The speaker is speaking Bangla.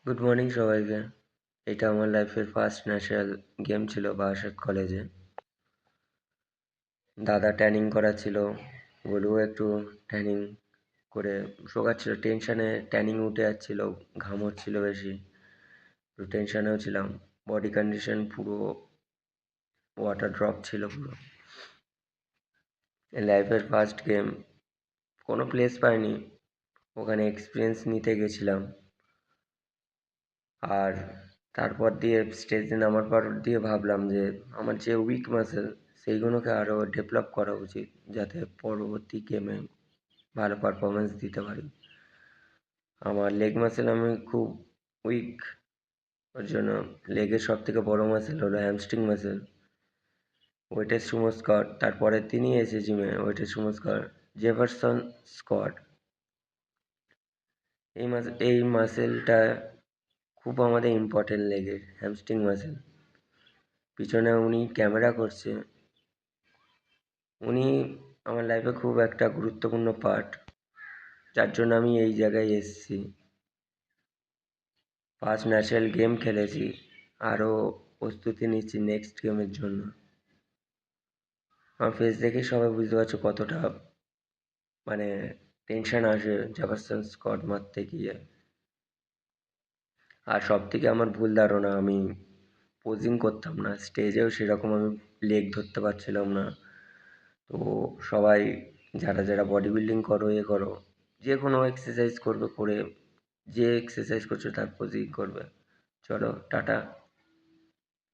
গুড মর্নিং সবাইকে। এটা আমার লাইফের ফার্স্ট ন্যাশনাল গেম ছিল বারাসাত কলেজে। দাদা ট্যানিং করাচ্ছিল, গলুও একটু ট্যানিং করে শোকাচ্ছিল, টেনশানে ট্যানিং উঠে যাচ্ছিল, ঘাম হচ্ছিল বেশি, একটু টেনশানেও ছিলাম। বডি কন্ডিশন পুরো ওয়াটার ড্রপ ছিল পুরো। লাইফের ফার্স্ট গেম, কোনো প্লেস পাইনি, ওখানে এক্সপিরিয়েন্স নিতে গেছিলাম। আর তারপর দিয়ে স্টেজে নামার পর দিয়ে ভাবলাম যে আমার যে উইক মাসেল সেইগুলোকে আরও ডেভেলপ করা উচিত, যাতে পরবর্তী গেমে ভালো পারফরমেন্স দিতে পারি। আমার লেগ মাসেল আমি খুব উইক, ওর জন্য লেগের সব থেকে বড়ো মাসেল হলো হ্যামস্ট্রিং মাসেল। ওয়েটের সুমো স্কট, তারপরে তিনি এসে জিমে ওয়েটের সুমো স্কট জেফারসন স্কট। এই মাসেলটা খুব আমাদের ইম্পর্টেন্ট, লেগের হ্যামস্ট্রিং মাসেল। পিছনে উনি ক্যামেরা করছে, উনি আমার লাইফে খুব একটা গুরুত্বপূর্ণ পার্ট, যার জন্য আমি এই জায়গায় এসেছি। ফার্স্ট ন্যাশনাল গেম খেলেছি, আরও প্রস্তুতি নিচ্ছি নেক্সট গেমের জন্য। আমার ফেস দেখেই সবাই বুঝতে পারছো কতটা মানে টেনশন আসে জেফারসন স্কট মারতে গিয়ে। আর সব থেকে আমার ভুল ধারণা, আমি পোজিং করতাম না স্টেজেও, সেরকম আমি লেগ ধরতে পারছিলাম না। তো সবাই যারা যারা বডি বিল্ডিং করো করো, যে কোনো এক্সারসাইজ করবে, করে যে এক্সারসাইজ করছো তার পোজিং করবে। চলো টাটা।